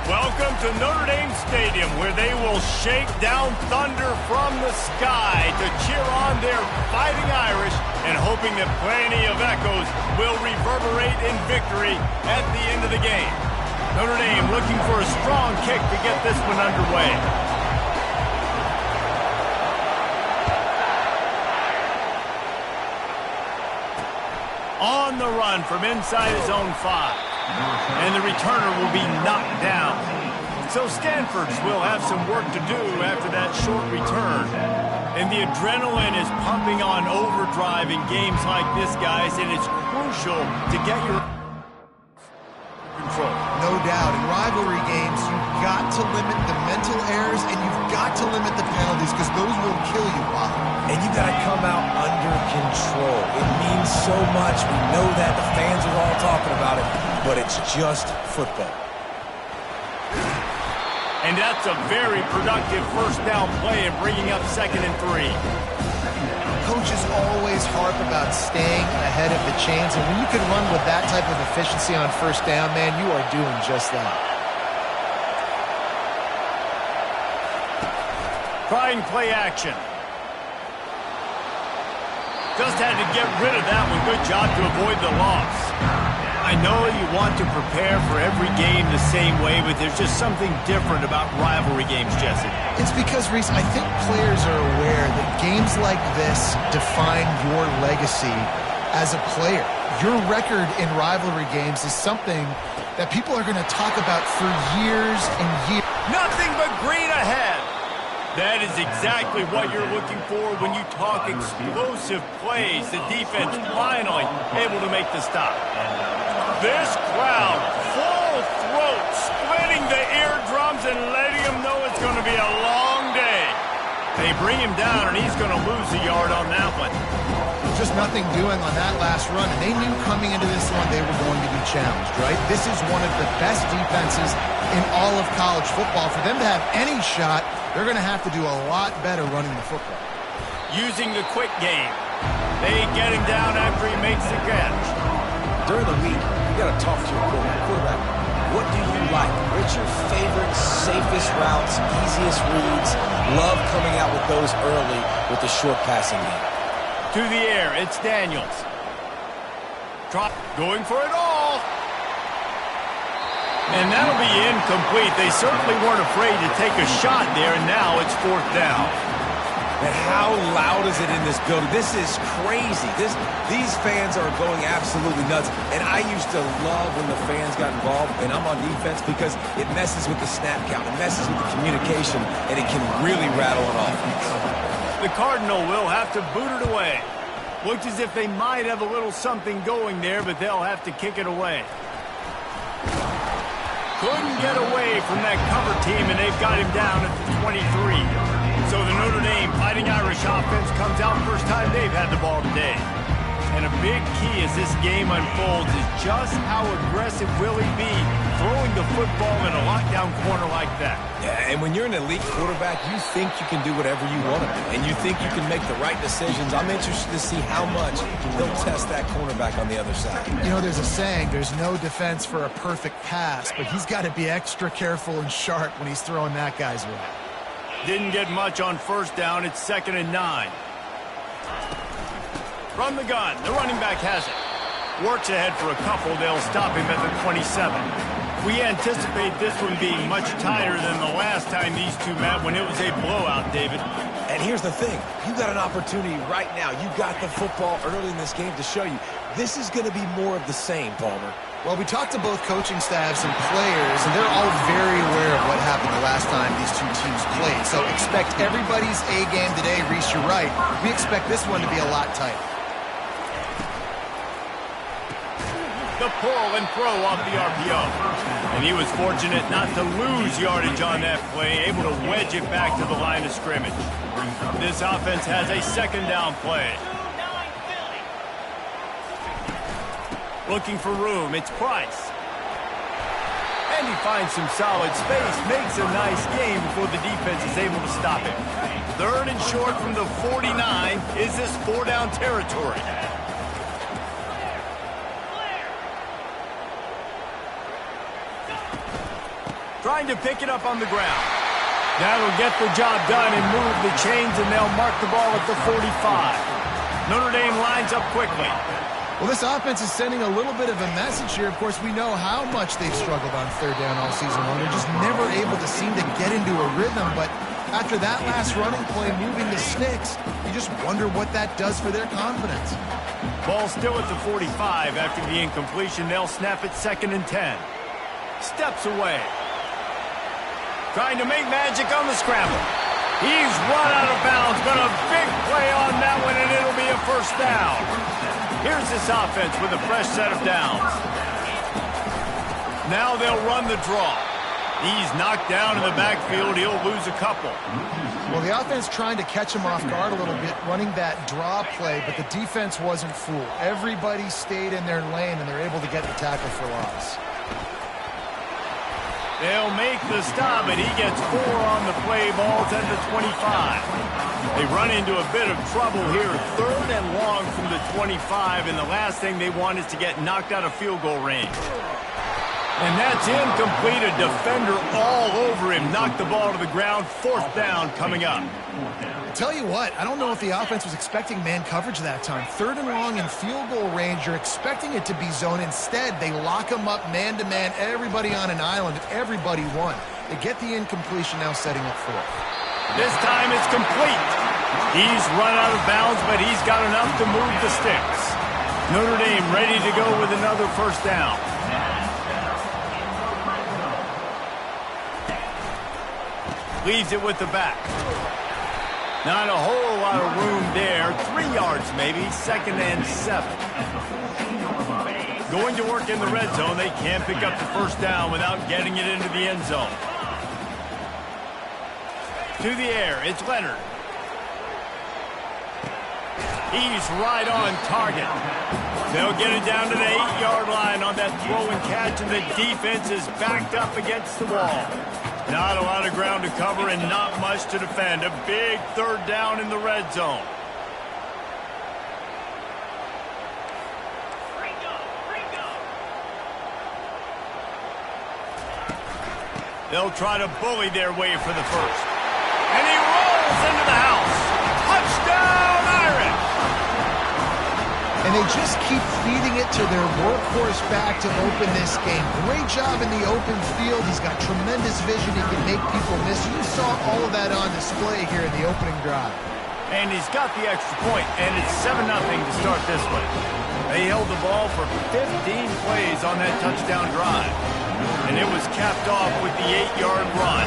Welcome to Notre Dame Stadium, where they will shake down thunder from the sky to cheer on their Fighting Irish and hoping that plenty of echoes will reverberate in victory at the end of the game. Notre Dame looking for a strong kick to get this one underway. On the run from inside his own 5. And the returner will be knocked down. So Sandford will have some work to do after that short return. And the adrenaline is pumping on overdrive in games like this, guys, and it's crucial to get your control. No doubt. In rivalry games, you've got to limit the mental errors and you've got to limit the penalties because those will kill you, Bob. And you got to come out under control. It means so much. We know that. The fans are all talking about it, but it's just football. And that's a very productive first down play and bringing up 2nd and 3. Coaches always harp about staying ahead of the chains, and when you can run with that type of efficiency on first down, man, you are doing just that. Trying play action. Just had to get rid of that one. Good job to avoid the loss. I know you want to prepare for every game the same way, but there's just something different about rivalry games, Jesse. It's because, Reese, I think players are aware that games like this define your legacy as a player. Your record in rivalry games is something that people are going to talk about for years and years. Nothing but green ahead. That is exactly what you're looking for when you talk explosive plays. The defense finally able to make the stop. This crowd, full throat, splitting the eardrums and letting them know it's going to be a long day. They bring him down, and he's going to lose a yard on that one. Just nothing doing on that last run, and they knew coming into this one they were going to be challenged, right? This is one of the best defenses in all of college football. For them to have any shot, they're going to have to do a lot better running the football. Using the quick game. They get him down after he makes the catch. During the week, you got to talk to your quarterback. What do you like? What's your favorite, safest routes, easiest reads? Love coming out with those early with the short passing game. To the air, it's Daniels. Going for it all. And that'll be incomplete. They certainly weren't afraid to take a shot there, and now it's 4th down. And how loud is it in this building? This is crazy. These fans are going absolutely nuts. And I used to love when the fans got involved, and I'm on defense, because it messes with the snap count. It messes with the communication, and it can really rattle an offense. The Cardinal will have to boot it away. Looks as if they might have a little something going there, but they'll have to kick it away. Couldn't get away from that cover team, and they've got him down at the 23. So the Notre Dame Fighting Irish offense comes out first time they've had the ball today. And a big key as this game unfolds is just how aggressive will he be throwing the football in a lockdown corner like that. Yeah, and when you're an elite quarterback, you think you can do whatever you want to do, and you think you can make the right decisions. I'm interested to see how much he'll test that cornerback on the other side. You know, there's a saying, there's no defense for a perfect pass, but he's got to be extra careful and sharp when he's throwing that guy's way. Didn't get much on first down. It's 2nd and 9. From the gun, the running back has it. Works ahead for a couple. They'll stop him at the 27. We anticipate this one being much tighter than the last time these two met when it was a blowout, David. And here's the thing. You got an opportunity right now. You got the football early in this game to show you. This is going to be more of the same, Palmer. Well, we talked to both coaching staffs and players, and they're all very aware of what happened the last time these two teams played. So expect everybody's A game today. Reese, you're right. We expect this one to be a lot tighter. The pull and throw off the RPO. And he was fortunate not to lose yardage on that play, able to wedge it back to the line of scrimmage. This offense has a 2nd down play. Looking for room, it's Price. And he finds some solid space, makes a nice game before the defense is able to stop him. 3rd and short from the 49. Is this 4-down territory? Trying to pick it up on the ground. That'll get the job done and move the chains, and they'll mark the ball at the 45. Notre Dame lines up quickly. Well, this offense is sending a little bit of a message here. Of course, we know how much they've struggled on 3rd down all season long. They're just never able to seem to get into a rhythm. But after that last running play, moving the sticks, you just wonder what that does for their confidence. Ball still at the 45 after the incompletion. They'll snap it 2nd and 10. Steps away. Trying to make magic on the scramble. He's run out of bounds, but a big play on that one, and it'll be a 1st down. Here's this offense with a fresh set of downs. Now they'll run the draw. He's knocked down in the backfield. He'll lose a couple. Well, the offense trying to catch him off guard a little bit, running that draw play, but the defense wasn't fooled. Everybody stayed in their lane, and they're able to get the tackle for loss. They'll make the stop, and he gets 4 on the play. Ball's at the 25. They run into a bit of trouble here. 3rd and long from the 25, and the last thing they want is to get knocked out of field goal range. And that's incomplete. A defender all over him. Knocked the ball to the ground. 4th down coming up. Tell you what, I don't know if the offense was expecting man coverage that time. 3rd and long in field goal range. You're expecting it to be zone. Instead, they lock them up man-to-man. Everybody on an island. Everybody won. They get the incompletion, now setting up 4th. This time it's complete. He's run out of bounds, but he's got enough to move the sticks. Notre Dame ready to go with another 1st down. Leaves it with the back. Not a whole lot of room there. 3 yards maybe. 2nd and 7. Going to work in the red zone. They can't pick up the 1st down without getting it into the end zone. To the air. It's Leonard. He's right on target. They'll get it down to the 8-yard line on that throw and catch, and the defense is backed up against the wall. Not a lot of ground to cover and not much to defend. A big 3rd down in the red zone. They'll try to bully their way for the 1st. And he rolls into the house. Touchdown, Irish! And they just keep feeding it to their workhorse back to open this game. Great job in the open field. He's got tremendous vision. He can make people miss. You saw all of that on display here in the opening drive. And he's got the extra point, and it's 7-0 to start this one. They held the ball for 15 plays on that touchdown drive. And it was capped off with the 8-yard run.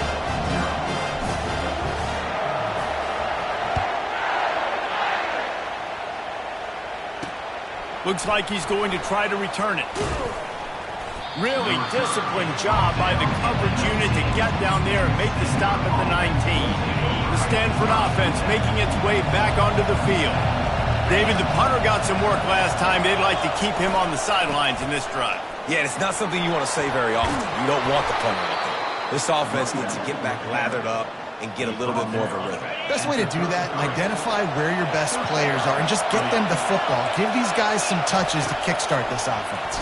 Looks like he's going to try to return it. Really disciplined job by the coverage unit to get down there and make the stop at the 19. The Sandford offense making its way back onto the field. David, the punter got some work last time. They'd like to keep him on the sidelines in this drive. Yeah, it's not something you want to say very often. You don't want the punter out there. This offense needs to get back lathered up and get a little bit more of a rhythm. Best way to do that, identify where your best players are and just get them the football. Give these guys some touches to kickstart this offense.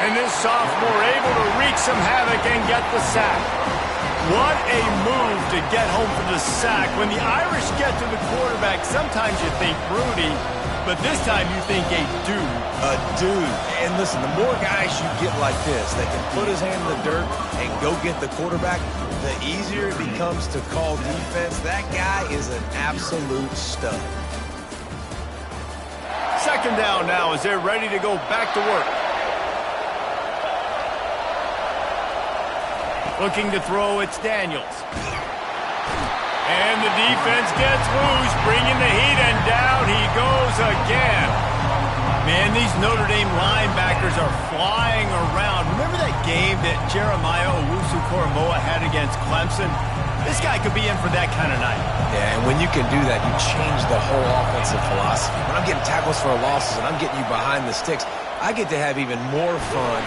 And this sophomore able to wreak some havoc and get the sack. What a move to get home for the sack. When the Irish get to the quarterback, sometimes you think Rudy, but this time you think a dude. A dude. And listen, the more guys you get like this that can put his hand in the dirt and go get the quarterback, the easier it becomes to call defense. That guy is an absolute stud. 2nd down now as they're ready to go back to work. Looking to throw, it's Daniels. And the defense gets loose, bringing the heat, and down he goes again. Man, these Notre Dame linebackers are flying around. Remember that game that Jeremiah Owusu-Koramoah had against Clemson? This guy could be in for that kind of night. Yeah, and when you can do that, you change the whole offensive philosophy. When I'm getting tackles for losses and I'm getting you behind the sticks, I get to have even more fun.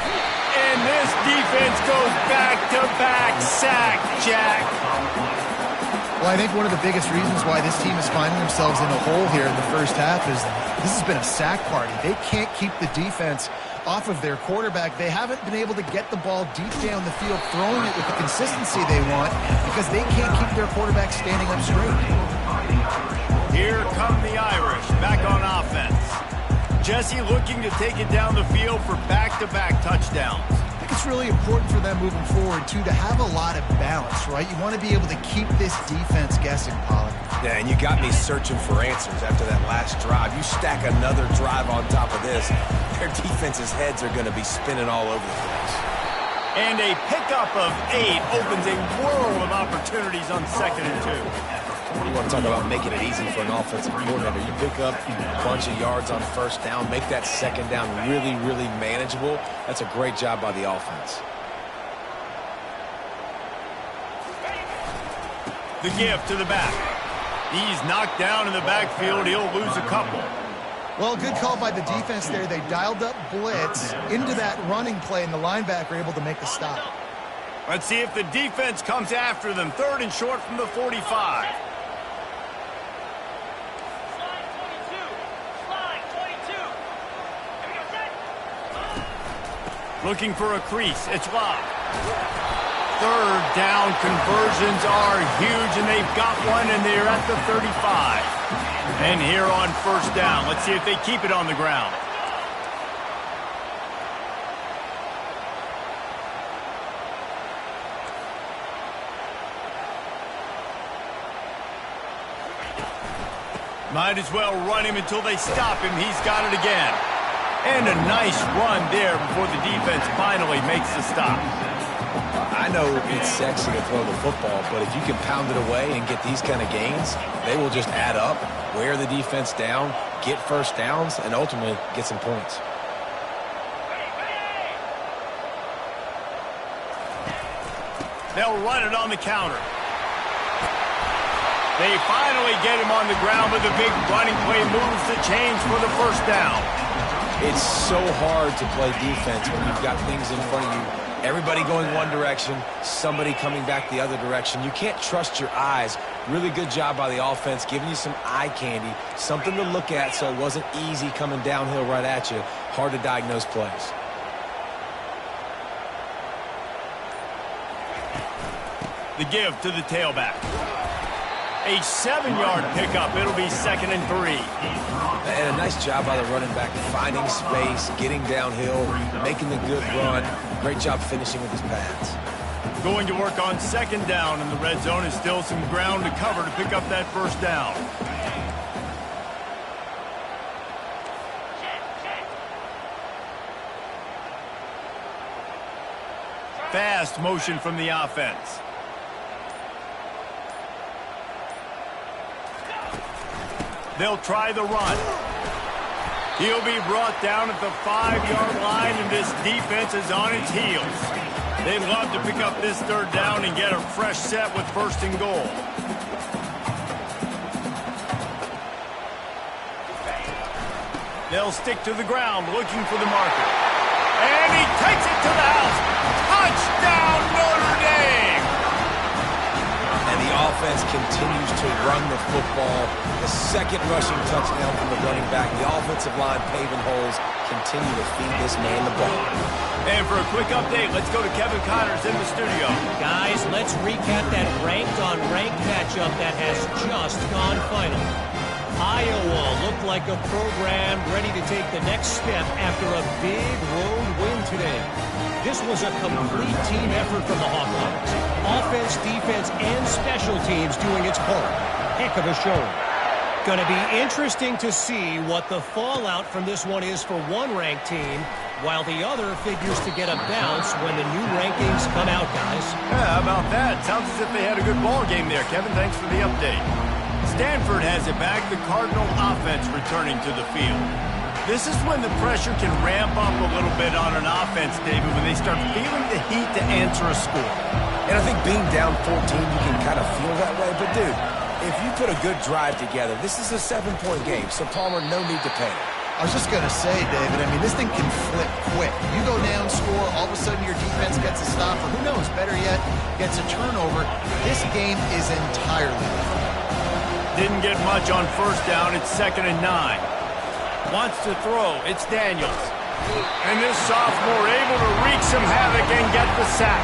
And this defense goes back-to-back sack, Jack. Well, I think one of the biggest reasons why this team is finding themselves in a hole here in the first half is this has been a sack party. They can't keep the defense off of their quarterback. They haven't been able to get the ball deep down the field, throwing it with the consistency they want because they can't keep their quarterback standing up straight. Here come the Irish back on offense. Jesse looking to take it down the field for back-to-back touchdowns. I think it's really important for them moving forward, too, to have a lot of balance, right? You want to be able to keep this defense guessing, Pollard. Yeah, and you got me searching for answers after that last drive. You stack another drive on top of this, their defense's heads are going to be spinning all over the place. And a pickup of 8 opens a world of opportunities on 2nd and 2. You want to talk about making it easy for an offensive coordinator. You pick up a bunch of yards on 1st down, make that 2nd down really, really manageable. That's a great job by the offense. The give to the back. He's knocked down in the backfield. He'll lose a couple. Well, good call by the defense there. They dialed up blitz into that running play, and the linebacker able to make the stop. Let's see if the defense comes after them. 3rd and short from the 45. Looking for a crease. It's locked. Third down conversions are huge, and they've got one, and they're at the 35. And here on first down, let's see if they keep it on the ground. Might as well run him until they stop him. He's got it again. And a nice run there before the defense finally makes the stop. I know it's sexy to throw the football, but if you can pound it away and get these kind of gains, they will just add up, wear the defense down, get first downs, and ultimately get some points. They'll run it on the counter. They finally get him on the ground with a big running play, moves the chains for the first down. It's so hard to play defense when you've got things in front of you. Everybody going one direction, somebody coming back the other direction. You can't trust your eyes. Really good job by the offense, giving you some eye candy, something to look at so it wasn't easy coming downhill right at you. Hard to diagnose plays. The give to the tailback. A 7-yard pickup. It'll be 2nd and 3. And a nice job by the running back, finding space, getting downhill, making the good run. Great job finishing with his pads. Going to work on 2nd down, and the red zone is still some ground to cover to pick up that first down. Fast motion from the offense. They'll try the run. He'll be brought down at the 5-yard line, and this defense is on its heels. They'd love to pick up this 3rd down and get a fresh set with 1st and goal. They'll stick to the ground looking for the marker. And he takes it to the house. Touchdown, Notre Dame! And the offense continues to run the football. The 2nd rushing touchdown from the running back. The offensive line paving holes. Continue to feed this man the ball. And for a quick update, let's go to Kevin Connors in the studio. Guys, let's recap that ranked-on-ranked matchup that has just gone final. Iowa looked like a program ready to take the next step after a big road win today. This was a complete team effort from the Hawkeyes. Offense, defense, and special teams doing its part. Heck of a showing. Going to be interesting to see what the fallout from this one is for one ranked team, while the other figures to get a bounce when the new rankings come out, guys. Yeah, how about that? Sounds as if they had a good ball game there, Kevin. Thanks for the update. Stanford has it back. The Cardinal offense returning to the field. This is when the pressure can ramp up a little bit on an offense, David, when they start feeling the heat to answer a score. And I think being down 14, you can kind of feel that way. But, dude, if you put a good drive together, this is a 7-point game, so Palmer, no need to panic. I was just going to say, David, I mean, this thing can flip quick. You go down, score, all of a sudden your defense gets a stop, or who knows, better yet, gets a turnover. This game is entirely different. Didn't get much on 1st down. It's 2nd and 9. Wants to throw. It's Daniels. And this sophomore able to wreak some havoc and get the sack.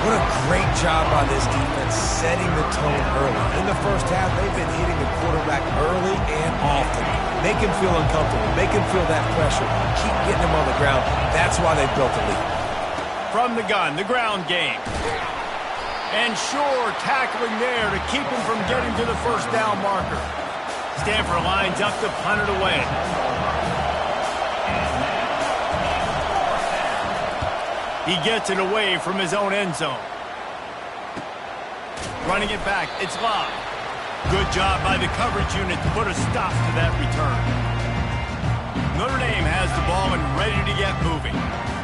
What a great job by this defense setting the tone early. In the first half, they've been hitting the quarterback early and often. Make him feel uncomfortable. Make him feel that pressure. Keep getting him on the ground. That's why they built the lead. From the gun, the ground game. And Shore tackling there to keep him from getting to the 1st down marker. Stanford lines up to punt it away. He gets it away from his own end zone. Running it back, it's locked. Good job by the coverage unit to put a stop to that return. Notre Dame has the ball and ready to get moving.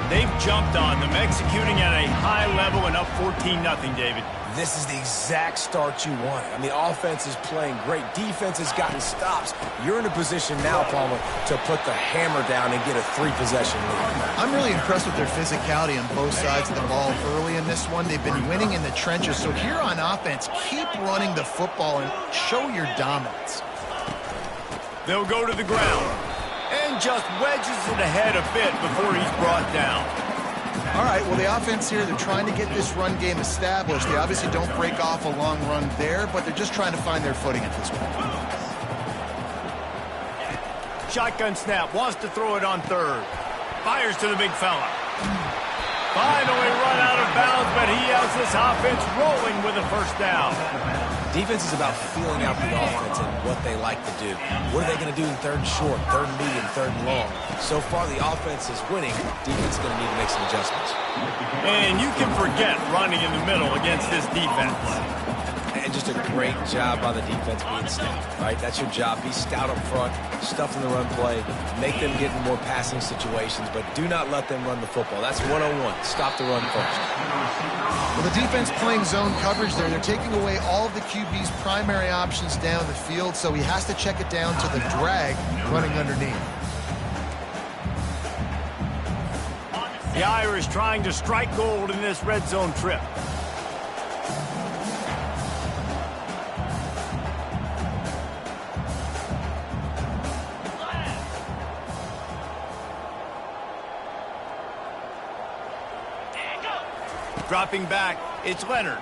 They've jumped on them, executing at a high level and up 14-0, David. This is the exact start you want. I mean, offense is playing great. Defense has gotten stops. You're in a position now, Palmer, to put the hammer down and get a 3-possession lead. I'm really impressed with their physicality on both sides of the ball early in this one. They've been winning in the trenches. So here on offense, keep running the football and show your dominance. They'll go to the ground and just wedges it ahead a bit before he's brought down. All right, well, the offense here, they're trying to get this run game established. They obviously don't break off a long run there, but they're just trying to find their footing at this point. Shotgun snap, wants to throw it on third. Fires to the big fella. Finally run out of bounds, but he has this offense rolling with a first down. Defense is about feeling out the offense and what they like to do. What are they going to do in third and short, third and medium, third and long? So far, the offense is winning. Defense is going to need to make some adjustments. And you can forget running in the middle against this defense. And just a great job by the defense being stout, right? That's your job. Be stout up front, stuff in the run play, make them get in more passing situations, but do not let them run the football. That's 101. Stop the run first. Well, the defense playing zone coverage there. They're taking away all of the QB's primary options down the field, so he has to check it down to the drag running underneath. The Irish trying to strike gold in this red zone trip. Dropping back, it's Leonard.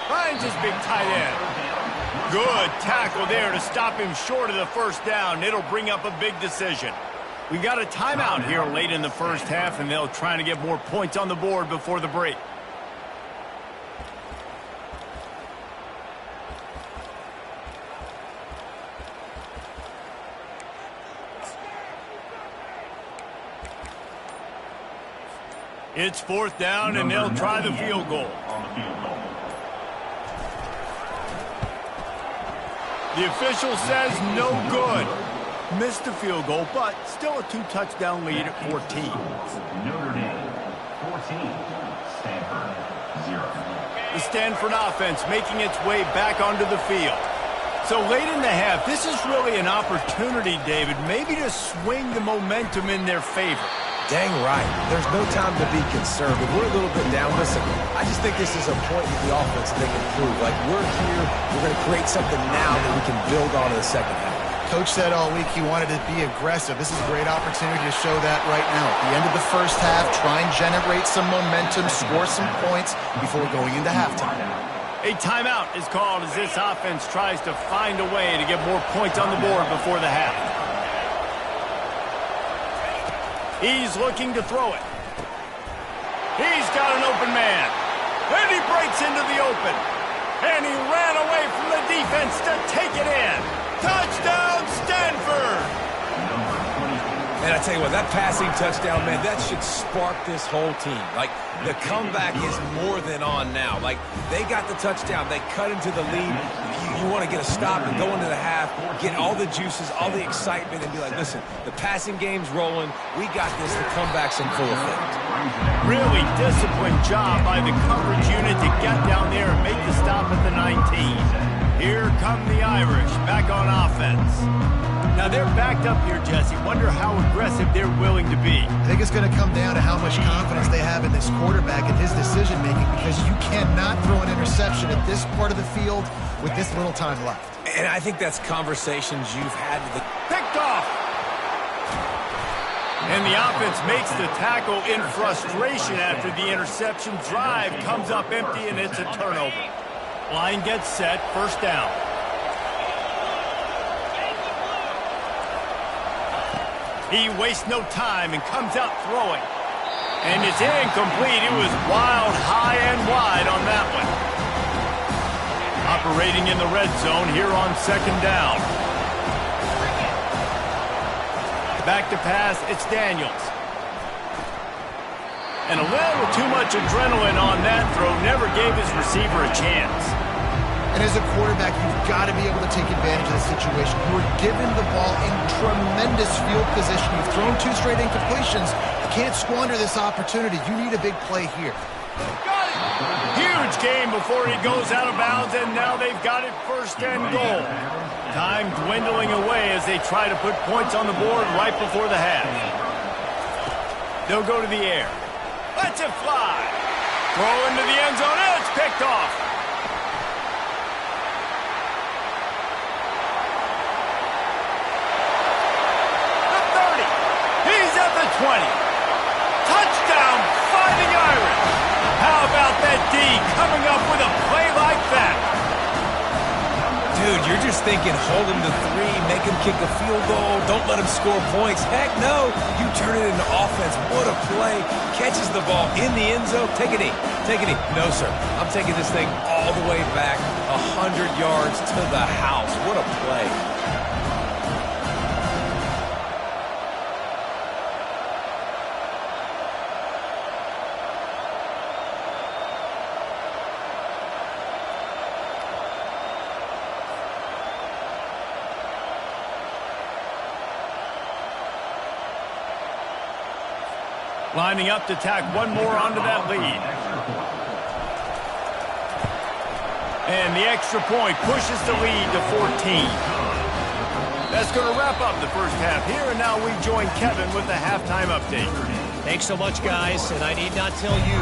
Finds his big tight end. Good tackle there to stop him short of the first down. It'll bring up a big decision. We got a timeout here late in the first half, and they'll try to get more points on the board before the break. It's fourth down, and they'll try the field goal. The official says no good. Missed the field goal, but still a 2-touchdown lead at 14. Notre Dame, 14. Stanford, 0. The Stanford offense making its way back onto the field. So late in the half, this is really an opportunity, David, maybe to swing the momentum in their favor. Dang right. There's no time to be concerned. If we're a little bit down, listen, I just think this is a point with the offense they can improve. Like, we're here, we're going to create something now that we can build on in the second half. Coach said all week he wanted to be aggressive. This is a great opportunity to show that right now. At the end of the first half, try and generate some momentum, score some points before going into halftime. A timeout is called as this offense tries to find a way to get more points on the board before the half. He's looking to throw it. He's got an open man. And he breaks into the open. And he ran away from the defense to take it in. Touchdown, Stanford! And I tell you what, that passing touchdown, man, that should spark this whole team. Like, the comeback is more than on now. Like, they got the touchdown. They cut into the lead. You want to get a stop and go into the half, get all the juices, all the excitement, and be like, listen, the passing game's rolling. We got this. The comeback's in full effect. Really disciplined job by the coverage unit to get down there and make the stop at the 19. Here come the Irish back on offense. Now they're backed up here, Jesse. Wonder how aggressive they're willing to be. I think it's going to come down to how much confidence they have in this quarterback and his decision-making, because you cannot throw an interception at this part of the field with this little time left. And I think that's conversations you've had with the... Picked off! And the offense makes the tackle in frustration after the interception. Drive comes up empty, and it's a turnover. Line gets set, first down. He wastes no time and comes out throwing. And it's incomplete. It was wild, high and wide on that one. Operating in the red zone here on second down. Back to pass, it's Daniels. And a little too much adrenaline on that throw. Never gave his receiver a chance. And as a quarterback, you've got to be able to take advantage of the situation. You were given the ball in tremendous field position. You've thrown 2 straight incompletions. You can't squander this opportunity. You need a big play here. Huge game before he goes out of bounds, and now they've got it first and goal. Time dwindling away as they try to put points on the board right before the half. They'll go to the air. Let's it fly. Throw into the end zone, and it's picked off. The 30. He's at the 20. You're just thinking, hold him to 3, make him kick a field goal, don't let him score points. Heck no, you turn it into offense. What a play. Catches the ball in the end zone. Take a knee. Take a knee. No, sir. I'm taking this thing all the way back 100 yards to the house. What a play. Lining up to tack one more onto that lead. And the extra point pushes the lead to 14. That's going to wrap up the first half here, and now we join Kevin with the halftime update. Thanks so much, guys, and I need not tell you,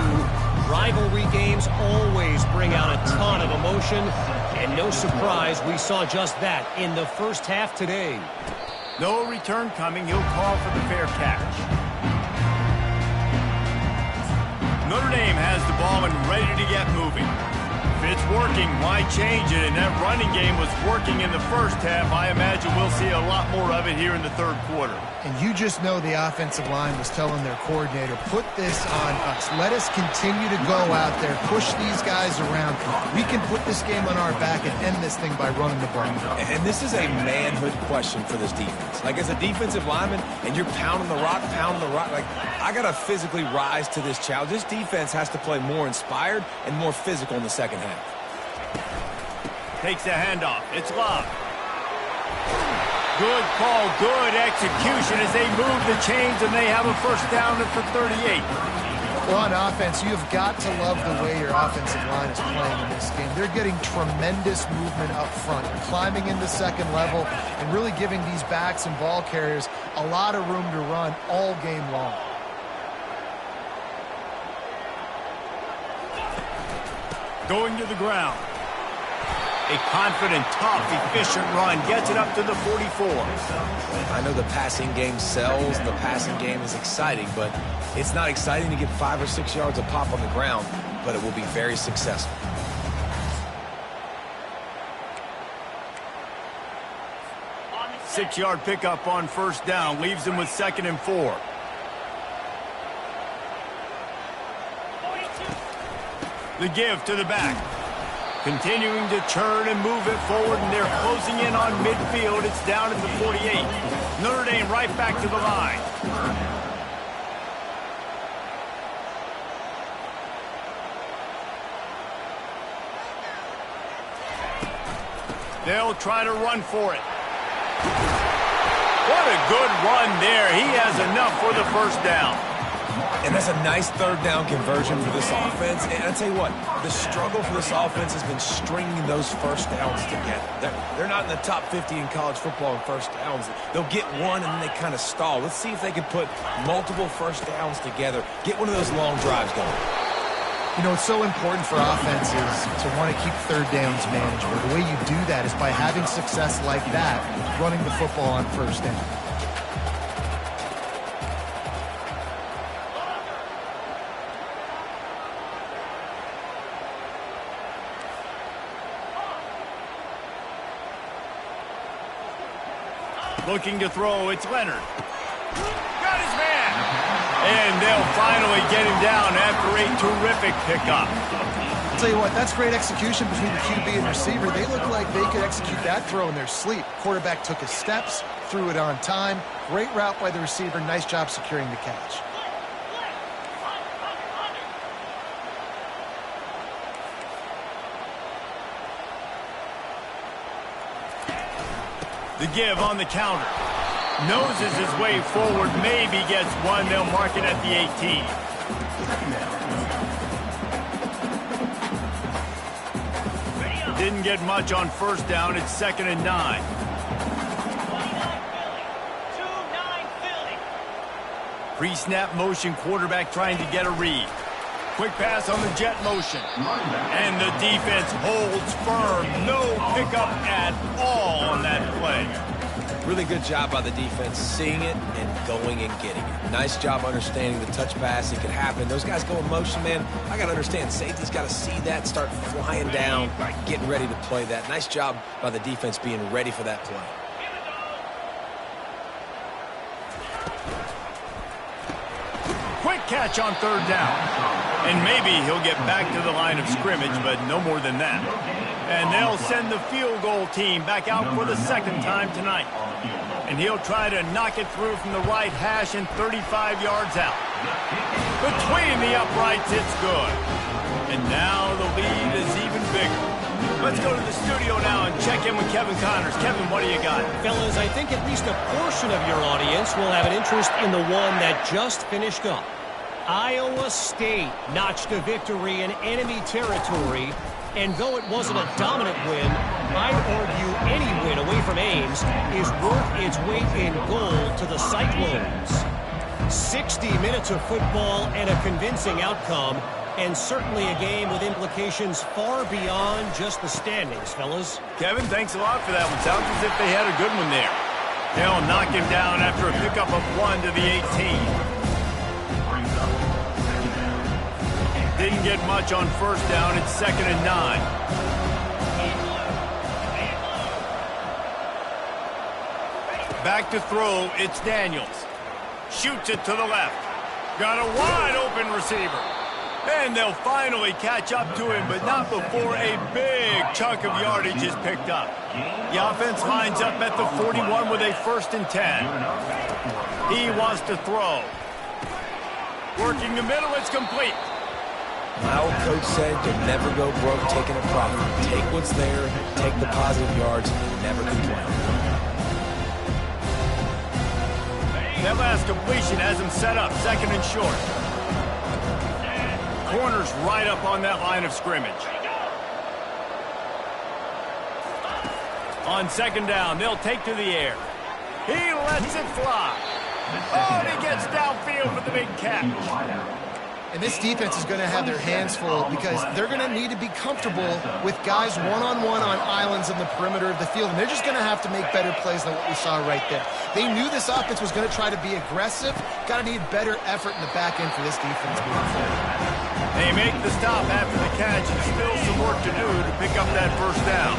rivalry games always bring out a ton of emotion, and no surprise we saw just that in the first half today. No return coming. He'll call for the fair catch. Notre Dame has the ball and ready to get moving. If it's working, why change it? And that running game was working in the first half. I imagine we'll see a lot more of it here in the third quarter. And you just know the offensive line was telling their coordinator, put this on us. Let us continue to go out there, push these guys around. We can put this game on our back and end this thing by running the ball. And this is a manhood question for this defense. Like, as a defensive lineman, and you're pounding the rock, like, I got to physically rise to this challenge. This defense has to play more inspired and more physical in the second half. Takes the handoff. It's Love. Good call, good execution as they move the chains, and they have a first down for 38. Well, on offense, you've got to love the way your offensive line is playing in this game. They're getting tremendous movement up front, climbing into second level, and really giving these backs and ball carriers a lot of room to run all game long. Going to the ground. A confident, tough, efficient run gets it up to the 44. I know the passing game sells, the passing game is exciting, but it's not exciting to get 5 or 6 yards of pop on the ground, but it will be very successful. Six-yard pickup on first down leaves them with 2nd and 4. The give to the back. Continuing to churn and move it forward, and they're closing in on midfield. It's down at the 48. Notre Dame right back to the line. They'll try to run for it. What a good run there. He has enough for the first down. And that's a nice third down conversion for this offense. And I'll tell you what, the struggle for this offense has been stringing those first downs together. They're not in the top 50 in college football in first downs. They'll get one and then they kind of stall. Let's see if they can put multiple first downs together, get one of those long drives going. You know, it's so important for offenses to want to keep third downs manageable. The way you do that is by having success like that, running the football on first down. Looking to throw, it's Leonard. Got his man! And they'll finally get him down after a terrific pickup. I'll tell you what, that's great execution between the QB and receiver. They look like they could execute that throw in their sleep. Quarterback took his steps, threw it on time. Great route by the receiver. Nice job securing the catch. The give on the counter. Noses his way forward, maybe gets one. They'll mark it at the 18. Didn't get much on first down. It's 2nd and 9. Pre-snap motion, quarterback trying to get a read. Quick pass on the jet motion. And the defense holds firm. No pickup at all on that play. Really good job by the defense seeing it and going and getting it. Nice job understanding the touch pass. It could happen. Those guys go in motion, man. I got to understand. Safety's got to see that, start flying down, getting ready to play that. Nice job by the defense being ready for that play. Quick catch on third down. And maybe he'll get back to the line of scrimmage, but no more than that. And they'll send the field goal team back out for the second time tonight. And he'll try to knock it through from the right hash and 35 yards out. Between the uprights, it's good. And now the lead is even bigger. Let's go to the studio now and check in with Kevin Connors. Kevin, what do you got? Fellas, I think at least a portion of your audience will have an interest in the one that just finished up. Iowa State notched a victory in enemy territory, and though it wasn't a dominant win, I'd argue any win away from Ames is worth its weight in gold to the Cyclones. 60 minutes of football and a convincing outcome, and certainly a game with implications far beyond just the standings, fellas. Kevin, thanks a lot for that one. Sounds as if they had a good one there. They'll knock him down after a pickup of 1 to the 18. Didn't get much on first down. It's 2nd and 9. Back to throw. It's Daniels. Shoots it to the left. Got a wide open receiver. And they'll finally catch up to him, but not before a big chunk of yardage is picked up. The offense lines up at the 41 with a 1st and 10. He wants to throw. Working the middle. It's complete. My old coach said you'll never go broke taking a profit. Take what's there, take the positive yards, and never complain. That last completion has him set up, 2nd and short. Corner's right up on that line of scrimmage. On 2nd down, they'll take to the air. He lets it fly. Oh, he gets downfield for the big catch. And this defense is going to have their hands full because they're going to need to be comfortable with guys one-on-one on islands in the perimeter of the field. And they're just going to have to make better plays than what we saw right there. They knew this offense was going to try to be aggressive. Got to need better effort in the back end for this defense moving forward. They make the stop after the catch and still some work to do to pick up that first down.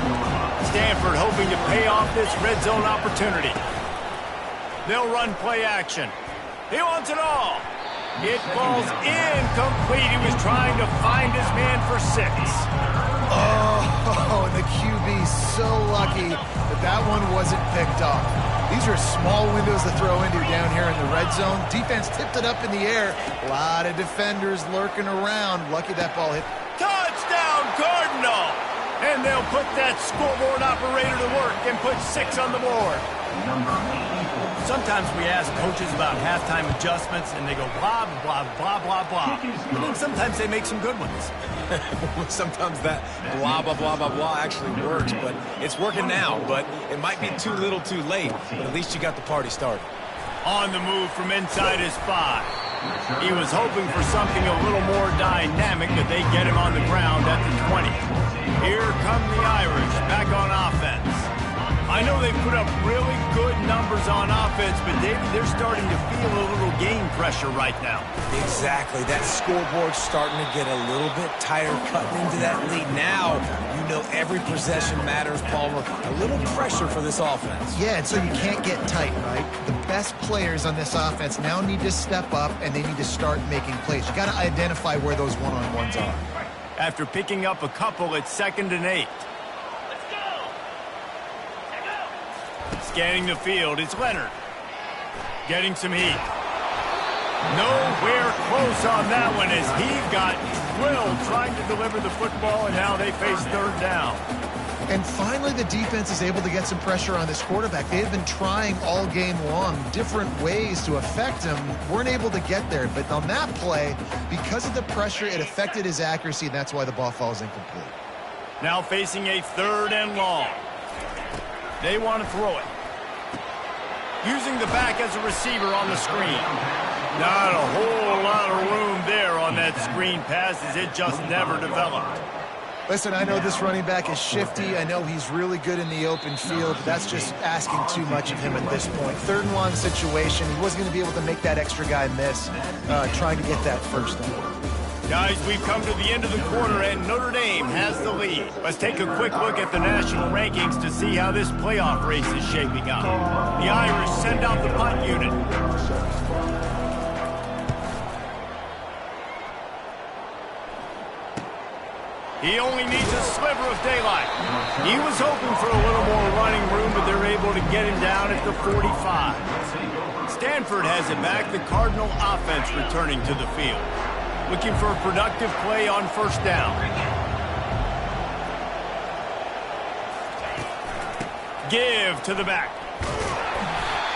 Sandford hoping to pay off this red zone opportunity. They'll run play action. He wants it all. It falls incomplete. He was trying to find his man for 6. Oh, and the QB so lucky that one wasn't picked off. These are small windows to throw into down here in the red zone. Defense tipped it up in the air. A lot of defenders lurking around. Lucky that ball hit. Touchdown, Cardinal! And they'll put that scoreboard operator to work and put 6 on the board. Sometimes we ask coaches about halftime adjustments, and they go blah, blah, blah, blah, blah. And then sometimes they make some good ones. Sometimes that blah, blah, blah, blah, blah actually works, but it's working now. But it might be too little too late, but at least you got the party started. On the move from inside his 5. He was hoping for something a little more dynamic, but they get him on the ground at the 20. Here come the Irish back on offense. I know they put up really good numbers on offense, but David, they're starting to feel a little game pressure right now. Exactly. That scoreboard's starting to get a little bit tighter, cutting into that lead. Now, you know every possession matters, Palmer. A little pressure for this offense. Yeah, and so you can't get tight, right? The best players on this offense now need to step up, and they need to start making plays. You got to identify where those one-on-ones are. After picking up a couple, it's 2nd and 8. Scanning the field, it's Leonard. Getting some heat. Nowhere close on that one as he got drilled trying to deliver the football, and now they face 3rd down. And finally, the defense is able to get some pressure on this quarterback. They have been trying all game long different ways to affect him. Weren't able to get there, but on that play, because of the pressure, it affected his accuracy, and that's why the ball falls incomplete. Now facing a 3rd and long. They want to throw it. Using the back as a receiver on the screen. Not a whole lot of room there on that screen pass as it just never developed. Listen, I know this running back is shifty. I know he's really good in the open field, but that's just asking too much of him at this point. 3rd and long situation. He wasn't going to be able to make that extra guy miss trying to get that first down. Guys, we've come to the end of the quarter, and Notre Dame has the lead. Let's take a quick look at the national rankings to see how this playoff race is shaping up. The Irish send out the punt unit. He only needs a sliver of daylight. He was hoping for a little more running room, but they're able to get him down at the 45. Stanford has it back. The Cardinal offense returning to the field. Looking for a productive play on first down. Give to the back.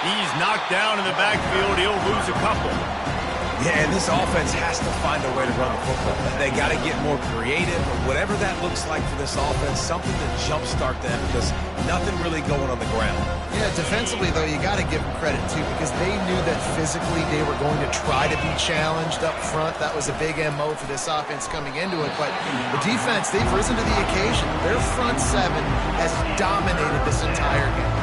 He's knocked down in the backfield. He'll lose a couple. Yeah, and this offense has to find a way to run the football. They got to get more creative, whatever that looks like for this offense, something to jumpstart them because nothing really going on the ground. Yeah, defensively, though, you got to give them credit, too, because they knew that physically they were going to try to be challenged up front. That was a big MO for this offense coming into it. But the defense, they've risen to the occasion. Their front 7 has dominated this entire game.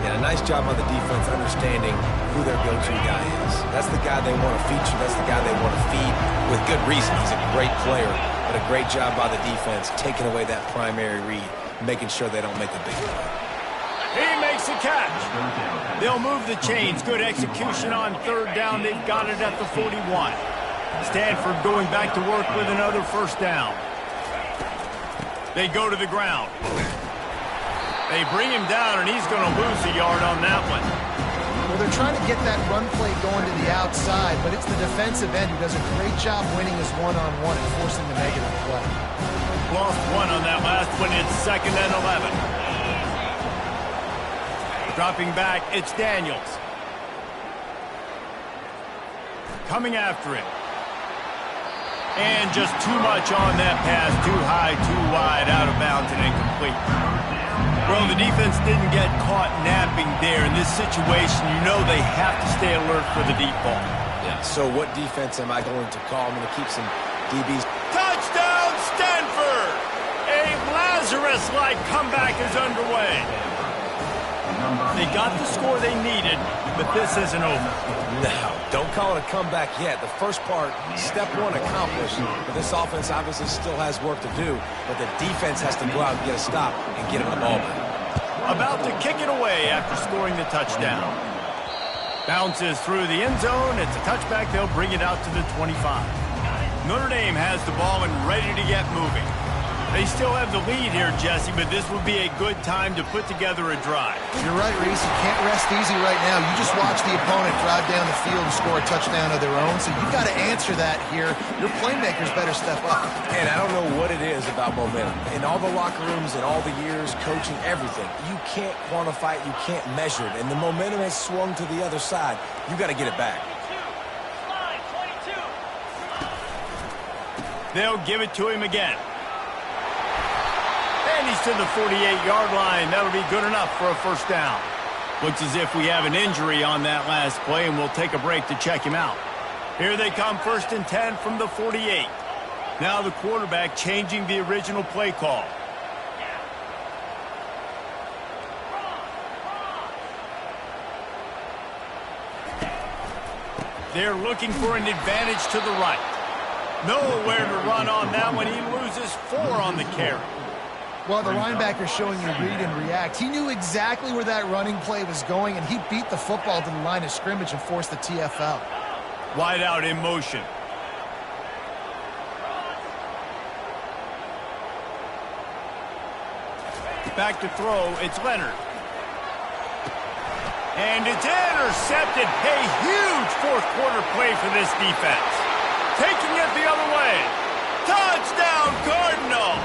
Yeah, a nice job on the defense understanding who their go-to guy is. That's the guy they want to feature. That's the guy they want to feed with good reason. He's a great player, but a great job by the defense taking away that primary read, making sure they don't make a big play. He makes a catch. They'll move the chains. Good execution on 3rd down. They've got it at the 41. Stanford going back to work with another first down. They go to the ground. They bring him down, and he's going to lose a yard on that one. Well, they're trying to get that run play going to the outside, but it's the defensive end who does a great job winning his one-on-one and forcing the negative play. Lost 1 on that last one. It's 2nd and 11. Dropping back, it's Daniels. Coming after him. And just too much on that pass. Too high, too wide, out of bounds, and incomplete. Well, the defense didn't get caught napping there. In this situation, you know they have to stay alert for the deep ball. Yeah, so what defense am I going to call? I'm going to keep some DBs. Touchdown, Stanford! A Lazarus-like comeback is underway. They got the score they needed, but this isn't over. No, don't call it a comeback yet. The first part, step 1 accomplished, but this offense obviously still has work to do, but the defense has to go out and get a stop and get him the ball back. About to kick it away after scoring the touchdown. Bounces through the end zone. It's a touchback. They'll bring it out to the 25. Notre Dame has the ball and ready to get moving. They still have the lead here, Jesse, but this would be a good time to put together a drive. You're right, Reese. You can't rest easy right now. You just watch the opponent drive down the field and score a touchdown of their own, so you've got to answer that here. Your playmakers better step up. And I don't know what it is about momentum. In all the locker rooms and all the years, coaching, everything, you can't quantify it, you can't measure it, and the momentum has swung to the other side. You got to get it back. They'll give it to him again. And he's to the 48-yard line. That'll be good enough for a first down. Looks as if we have an injury on that last play, and we'll take a break to check him out. Here they come, 1st and 10 from the 48. Now the quarterback changing the original play call. They're looking for an advantage to the right. Nowhere to run on that one. He loses 4 on the carry. Well, the linebacker showing you read and react. He knew exactly where that running play was going, and he beat the football to the line of scrimmage and forced the TFL. Wide out in motion. Back to throw, it's Leonard. And it's intercepted. A huge fourth quarter play for this defense. Taking it the other way. Touchdown, Cardinal!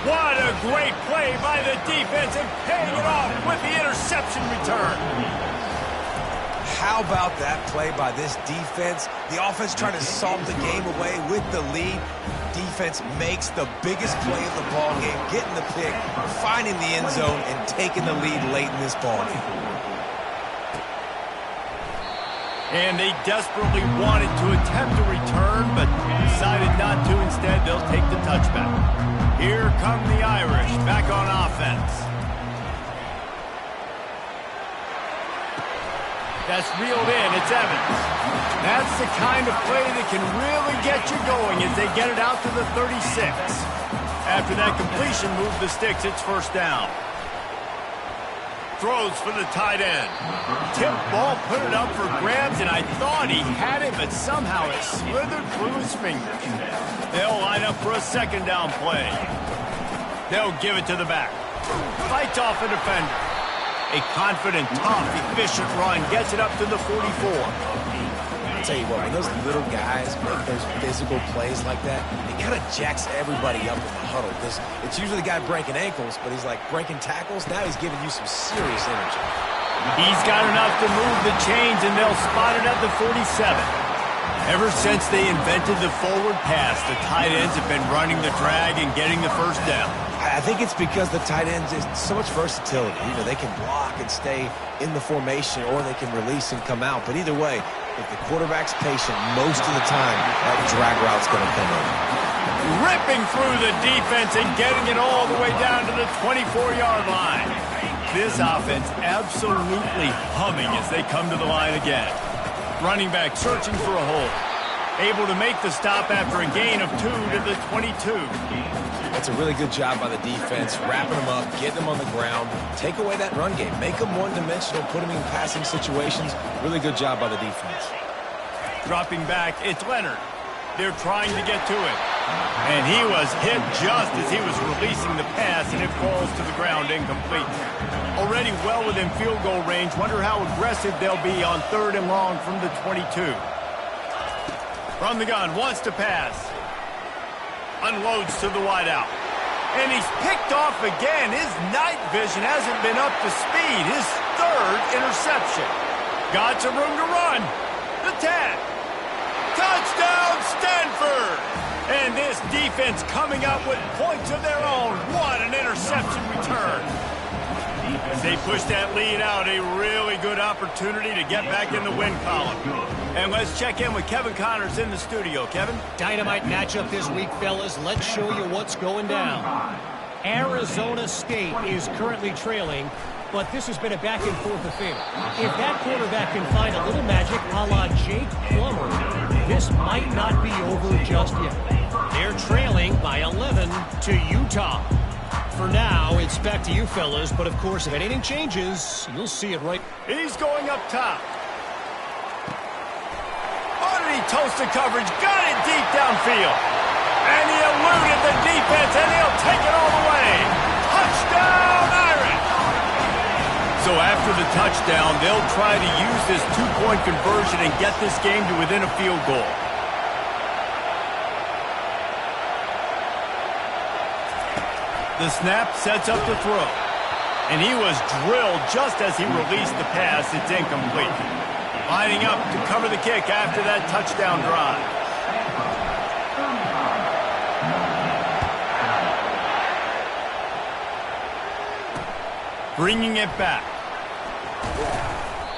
What a great play by the defense and paying it off with the interception return. How about that play by this defense? The offense trying to salt the game away with the lead. Defense makes the biggest play of the ball game, getting the pick, finding the end zone, and taking the lead late in this ball game. And they desperately wanted to attempt a return, but decided not to. Instead, they'll take the touchback. Here come the Irish back on offense. That's reeled in. It's Evans. That's the kind of play that can really get you going as they get it out to the 36. After that completion, move the sticks. It's first down. Throws for the tight end. Tip ball, put it up for grabs, and I thought he had it, but somehow it slithered through his fingers. They'll line up for a second down play. They'll give it to the back. Fights off a defender. A confident, tough, efficient run gets it up to the 44. I'll tell you what, when those little guys make those physical plays like that, it kind of jacks everybody up in the huddle. Because it's usually the guy breaking ankles, but he's like breaking tackles. Now he's giving you some serious energy. He's got enough to move the chains, and they'll spot it at the 47. Ever since they invented the forward pass, the tight ends have been running the drag and getting the first down. I think it's because the tight ends is so much versatility. You know, they can block and stay in the formation, or they can release and come out. But either way, if the quarterback's patient, most of the time, that drag route's going to come in. Ripping through the defense and getting it all the way down to the 24-yard line. This offense absolutely humming as they come to the line again. Running back searching for a hole. Able to make the stop after a gain of 2 to the 22. That's a really good job by the defense, wrapping them up, getting them on the ground, take away that run game, make them one-dimensional, put them in passing situations. Really good job by the defense. Dropping back, it's Leonard. They're trying to get to it. And he was hit just as he was releasing the pass, and it falls to the ground incomplete. Already well within field goal range. Wonder how aggressive they'll be on 3rd and long from the 22. From the gun, wants to pass. Unloads to the wideout. And he's picked off again. His night vision hasn't been up to speed. His 3rd interception. Got some room to run. The tag. Touchdown, Stanford! And this defense coming up with points of their own. What an interception return. As they push that lead out, a really good opportunity to get back in the win column. And let's check in with Kevin Connors in the studio. Kevin? Dynamite matchup this week, fellas. Let's show you what's going down. Arizona State is currently trailing, but this has been a back-and-forth affair. If that quarterback can find a little magic a la Jake Plummer, this might not be over just yet. They're trailing by 11 to Utah. For now, it's back to you fellas, but of course, if anything changes, you'll see it right. He's going up top. Oh, did he toast the coverage? Got it deep downfield. And he eluded the defense, and he'll take it all the way. Touchdown, Irish! So after the touchdown, they'll try to use this 2-point conversion and get this game to within a field goal. The snap sets up the throw. And he was drilled just as he released the pass. It's incomplete. Lining up to cover the kick after that touchdown drive. Bringing it back.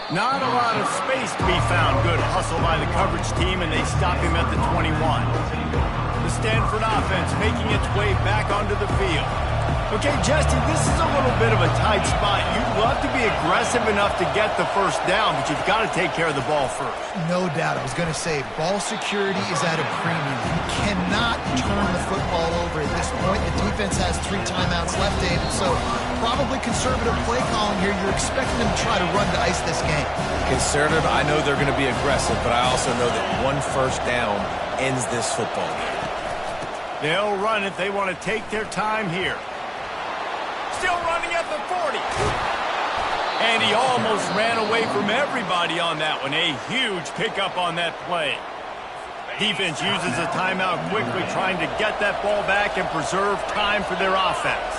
Not a lot of space to be found. Good hustle by the coverage team, and they stop him at the 21. The Stanford offense making its way back onto the field. Okay, Justin, this is a little bit of a tight spot. You'd love to be aggressive enough to get the first down, but you've got to take care of the ball first. No doubt. I was going to say, ball security is at a premium. You cannot turn the football over at this point. The defense has 3 timeouts left, David, so probably conservative play calling here. You're expecting them to try to run to ice this game. Conservative, I know they're going to be aggressive, but I also know that 1 first down ends this football game. They'll run it. They want to take their time here. Still running at the 40. And he almost ran away from everybody on that one. A huge pickup on that play. Defense uses a timeout quickly, trying to get that ball back and preserve time for their offense.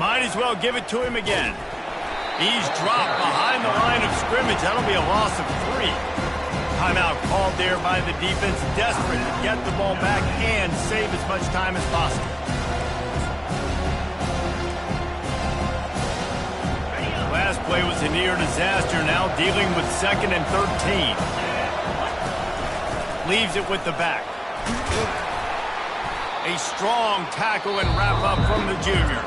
Might as well give it to him again. He's dropped behind the line of scrimmage. That'll be a loss of 3. Timeout called there by the defense, desperate to get the ball back and save as much time as possible. Last play was a near disaster, now dealing with 2nd and 13. Leaves it with the back. A strong tackle and wrap-up from the junior.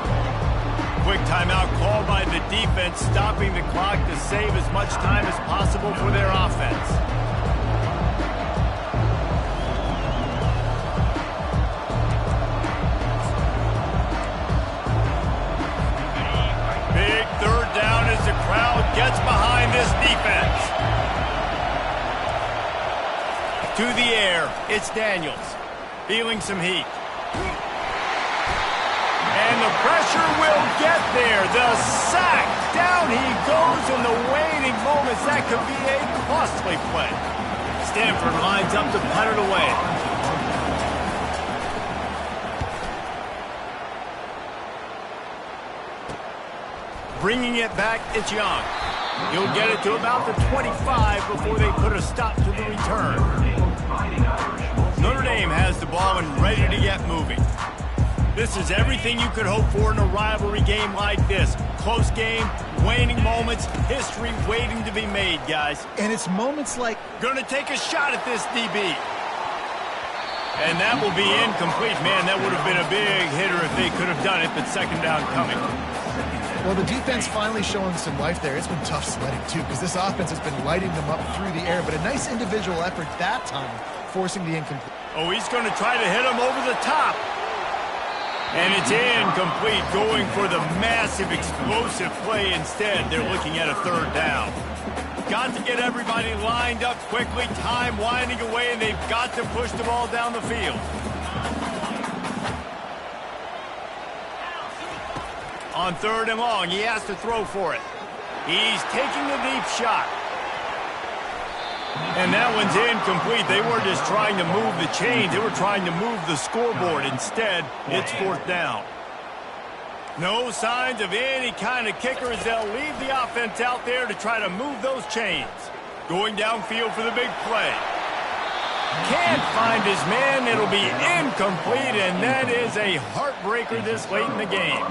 Quick timeout called by the defense, stopping the clock to save as much time as possible for their offense. Big 3rd down as the crowd gets behind this defense. To the air, it's Daniels, feeling some heat. And the pressure will get there. The sack. Down he goes in the waiting moments. That could be a costly play. Sandford lines up to punt it away. Bringing it back, it's Young. He'll get it to about the 25 before they put a stop to the return. Notre Dame has the ball and ready to get moving. This is everything you could hope for in a rivalry game like this. Close game, waning moments, history waiting to be made, guys. And it's moments like... Gonna take a shot at this DB. And that will be incomplete. Man, that would have been a big hitter if they could have done it, but 2nd down coming. Well, the defense finally showing some life there. It's been tough sledding, too, because this offense has been lighting them up through the air. But a nice individual effort that time, forcing the incomplete. Oh, he's going to try to hit him over the top. And it's incomplete, going for the massive explosive play instead. They're looking at a 3rd down. Got to get everybody lined up quickly. Time winding away, and they've got to push the ball down the field. On 3rd and long, he has to throw for it. He's taking a deep shot. And that one's incomplete. They weren't just trying to move the chains. They were trying to move the scoreboard. Instead, it's 4th down. No signs of any kind of kickers. They'll leave the offense out there to try to move those chains. Going downfield for the big play. Can't find his man. It'll be incomplete, and that is a heartbreaker this late in the game.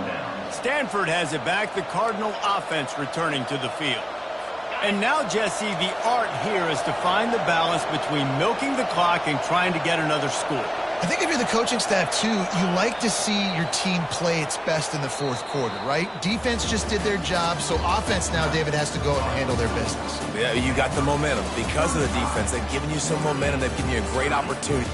Sandford has it back. The Cardinal offense returning to the field. And now, Jesse, the art here is to find the balance between milking the clock and trying to get another score. I think if you're the coaching staff, too, you like to see your team play its best in the 4th quarter, right? Defense just did their job, so offense now, David, has to go out and handle their business. Yeah, you got the momentum. Because of the defense, they've given you some momentum. They've given you a great opportunity.